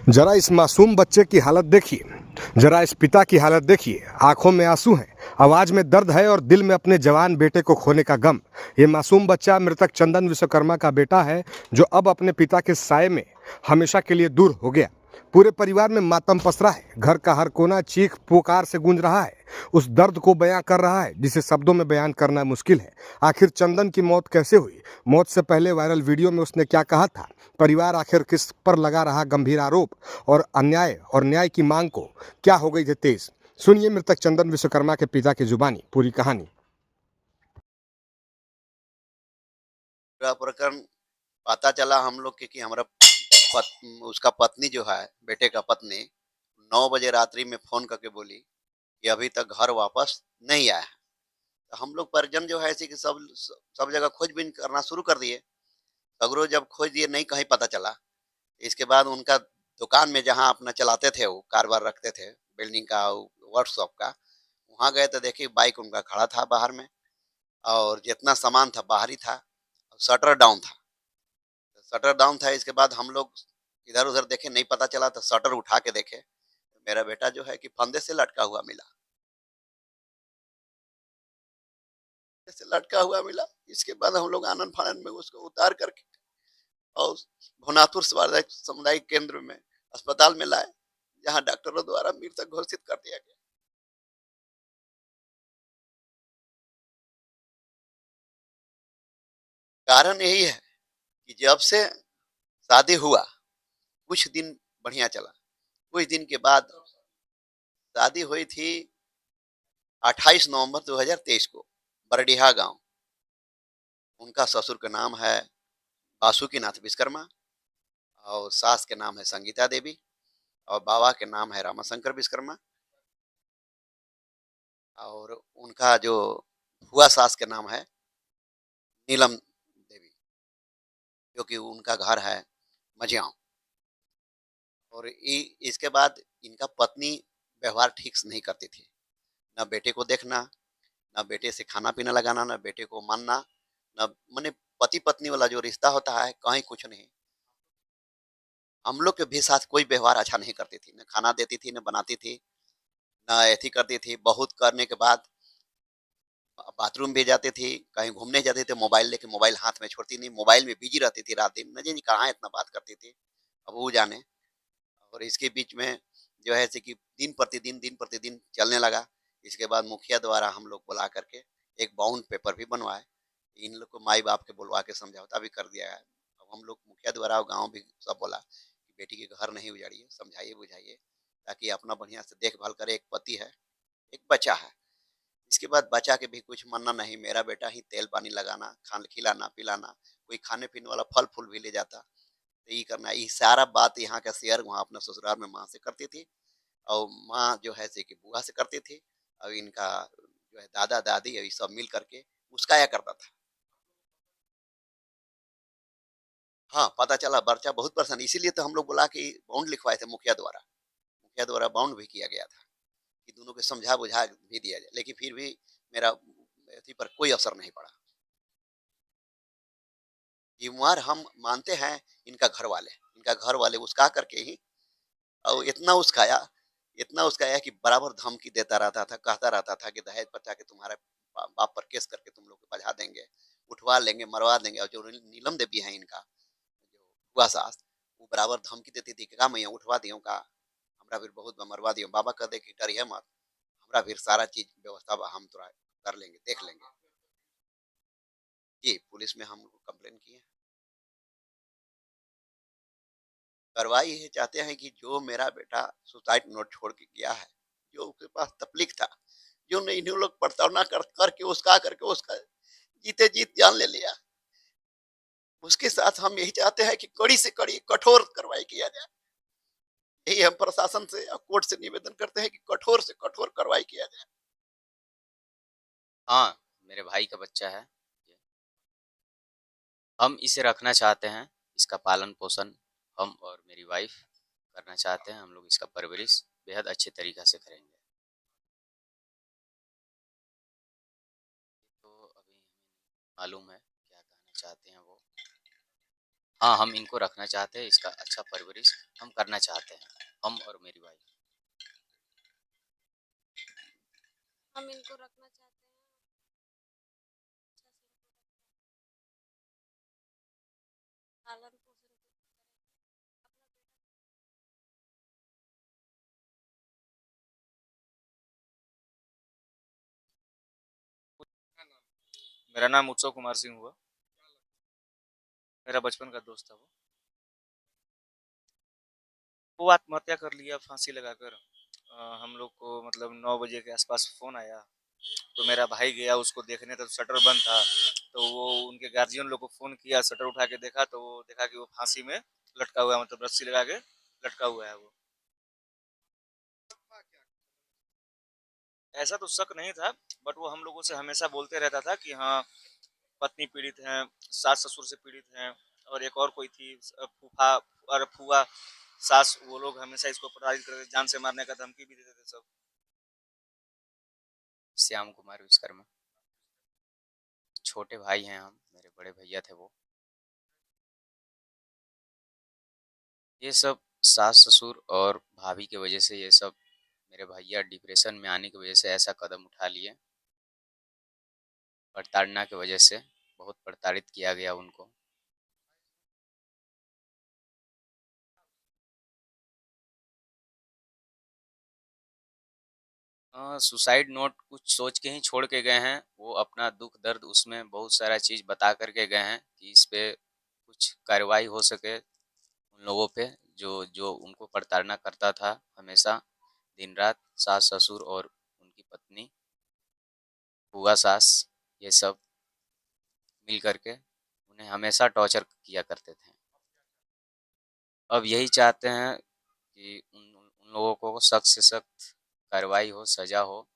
जरा इस मासूम बच्चे की हालत देखिए, जरा इस पिता की हालत देखिए। आंखों में आंसू हैं, आवाज में दर्द है और दिल में अपने जवान बेटे को खोने का गम। ये मासूम बच्चा मृतक चंदन विश्वकर्मा का बेटा है, जो अब अपने पिता के साए में हमेशा के लिए दूर हो गया। पूरे परिवार में मातम पसरा है, घर का हर कोना चीख पुकार से गूंज रहा है, उस दर्द को बयां कर रहा है जिसे शब्दों में बयान करना मुश्किल है। आखिर चंदन की मौत कैसे हुई? मौत से पहले वायरल वीडियो में उसने क्या कहा था? परिवार आखिर किस पर लगा रहा गंभीर आरोप? और अन्याय और न्याय की मांग को क्या हो गई थी तेज? सुनिए मृतक चंदन विश्वकर्मा के पिता की जुबानी पूरी कहानी। पूरा प्रकरण पता चला हम लोग के कि हमारा उसका पत्नी जो है, बेटे का पत्नी 9 बजे रात्रि में फोन करके बोली कि अभी तक घर वापस नहीं आया है। तो हम लोग परिजन जो है ऐसे कि सब जगह खोजबीन करना शुरू कर दिए। सगरो जब खोज दिए नहीं कहीं पता चला। इसके बाद उनका दुकान में जहाँ अपना चलाते थे, वो कारोबार रखते थे बिल्डिंग का, वर्कशॉप का, वहाँ गए तो देखिए बाइक उनका खड़ा था बाहर में, और जितना सामान था बाहर ही था, शटर डाउन था। शटर डाउन था। इसके बाद हम लोग इधर उधर देखे, नहीं पता चला, तो शटर उठा के देखे, मेरा बेटा जो है कि फंदे से लटका हुआ मिला। से लटका हुआ मिला। इसके बाद हम लोग आनंद फानंद में उसको उतार करके और भुवनाथपुर सामुदायिक केंद्र में अस्पताल में लाए, जहां डॉक्टरों द्वारा मृतक घोषित कर दिया गया। कारण यही है कि जब से शादी हुआ, कुछ दिन बढ़िया चला। कुछ दिन के बाद शादी हुई थी 28 नवंबर 2023 को, बरडीहा गांव। उनका ससुर का नाम है बासुकीनाथ विश्वकर्मा, और सास के नाम है संगीता देवी, और बाबा के नाम है रामाशंकर विश्वकर्मा, और उनका जो हुआ सास के नाम है नीलम देवी, जो कि उनका घर है मझियाव। और इसके बाद इनका पत्नी व्यवहार ठीक से नहीं करती थी। न बेटे को देखना, न बेटे से खाना पीना लगाना, न बेटे को मानना, न माने पति पत्नी वाला जो रिश्ता होता है, कहीं कुछ नहीं। हम लोग के भी साथ कोई व्यवहार अच्छा नहीं करती थी, न खाना देती थी, न बनाती थी, न ऐसी करती थी। बहुत करने के बाद बाथरूम भी जाती थी, कहीं घूमने जाते थे, मोबाइल लेके मोबाइल हाथ में छोड़ती नहीं, मोबाइल में बिजी रहती थी रात दिन, न जाने कहाँ इतना बात करती थी, अब वो जाने। और इसके बीच में जो है कि दिन प्रतिदिन चलने लगा। इसके बाद मुखिया द्वारा हम लोग बुला करके एक बाउंड पेपर भी बनवाए। इन लोग को माई बाप के बुलवा के समझौता भी कर दिया है। अब हम लोग मुखिया द्वारा, गांव भी सब बोला कि बेटी के घर नहीं उजाड़िए, समझाइए बुझाइए, ताकि अपना बढ़िया से देखभाल करे। एक पति है, एक बच्चा है। इसके बाद बच्चा के भी कुछ मानना नहीं, मेरा बेटा ही तेल पानी लगाना, खान खिलाना पिलाना, कोई खाने पीने वाला फल फूल भी ले जाता, तो ये करना, ये सारा बात यहाँ का शेयर वहाँ अपने ससुराल में माँ से करती थी। और माँ जो है कि बुआ से करती थी। और इनका जो है दादा दादी ये सब मिल करके मुस्काया करता था। हाँ, पता चला बच्चा बहुत परेशान, इसीलिए तो हम लोग बोला कि बाउंड लिखवाए थे मुखिया द्वारा। मुखिया द्वारा बाउंड भी किया गया था कि दोनों को समझा बुझा भी दिया जाए, लेकिन फिर भी मेरा अथी पर कोई असर नहीं पड़ा। जिम्मेवार हम मानते हैं इनका घर वाले उस्का करके ही, और इतना उस्काया कि बराबर धमकी देता रहता था, कहता रहता था कि दहेज प्रथा के तुम्हारे बाप पर केस करके तुम लोग को बजा देंगे, उठवा लेंगे, मरवा देंगे। और जो नीलम देवी है इनका जो हुआ सास, वो बराबर धमकी देती थी कि का मैया उठवा दियो का, हमरा फिर बहुत बा, मरवा दियो, बाबा कह दे कि डरिए मत, हमरा फिर सारा चीज व्यवस्था बा, हम तोरा कर लेंगे, देख लेंगे। जी, पुलिस में हम कंप्लेन किए। कार्रवाई ये चाहते हैं कि जो मेरा बेटा सुसाइड नोट छोड़ के गया है, जो उसके पास तकलीफ था, जो नहीं इन लोग प्रताड़ना करके उसका जीते जीत जान ले लिया, उसके साथ हम यही चाहते हैं कि कड़ी से कड़ी कठोर कार्रवाई किया जाए। यही हम प्रशासन से और कोर्ट से निवेदन करते हैं कि कठोर से कठोर कार्रवाई किया जाए। हाँ, मेरे भाई का बच्चा है। हम इसे रखना चाहते हैं, इसका पालन-पोषण हम और मेरी वाइफ़ करना चाहते हैं। हम लोग इसका परवरिश बेहद अच्छे तरीक़ा से करेंगे। तो अभी हमें मालूम है क्या कहना चाहते हैं वो। हाँ, हम इनको रखना चाहते हैं, इसका अच्छा परवरिश हम करना चाहते हैं, हम और मेरी वाइफ। हम इनको रखना चाहते हैं, अच्छा से इनको पालन पोषण करें अपना बेटा। मेरा नाम उत्सव कुमार सिंह हुआ। मेरा बचपन का दोस्त था वो आत्महत्या कर लिया फांसी लगाकर। हम लोग को मतलब 9 बजे के आसपास फ़ोन आया, तो मेरा भाई गया उसको देखने, तो शटर बंद था। तो वो उनके गार्जियन लोग को फ़ोन किया, शटर उठा के देखा तो वो देखा कि वो फांसी में लटका हुआ है, मतलब रस्सी लगा के लटका हुआ है वो। ऐसा तो शक नहीं था, बट वो हम लोगों से हमेशा बोलते रहता था कि हाँ, पत्नी पीड़ित हैं, सास-ससुर से पीड़ित हैं, और एक और कोई थी फूफा और फूआ, सास, वो लोग हमेशा इसको प्रताड़ित करते थे, जान से मारने का धमकी भी देते थे सब। श्याम कुमार विश्वकर्मा। छोटे भाई हैं हम, मेरे बड़े भैया थे वो। ये सब सास-ससुर और भाभी की वजह से ये सब मेरे भैया डिप्रेशन में आने की वजह से ऐसा कदम उठा लिए। प्रताड़ना की वजह से बहुत प्रताड़ित किया गया उनको। सुसाइड नोट कुछ सोच के ही छोड़ के गए हैं। वो अपना दुख दर्द उसमें बहुत सारा चीज़ बता कर के गए हैं कि इस पे कुछ कार्रवाई हो सके उन लोगों पे जो जो उनको प्रताड़ना करता था हमेशा दिन रात, सास ससुर और उनकी पत्नी, बुआ सास, ये सब मिल कर के उन्हें हमेशा टॉर्चर किया करते थे। अब यही चाहते हैं कि उन उन लोगों को सख्त से सख्त कार्रवाई हो, सज़ा हो।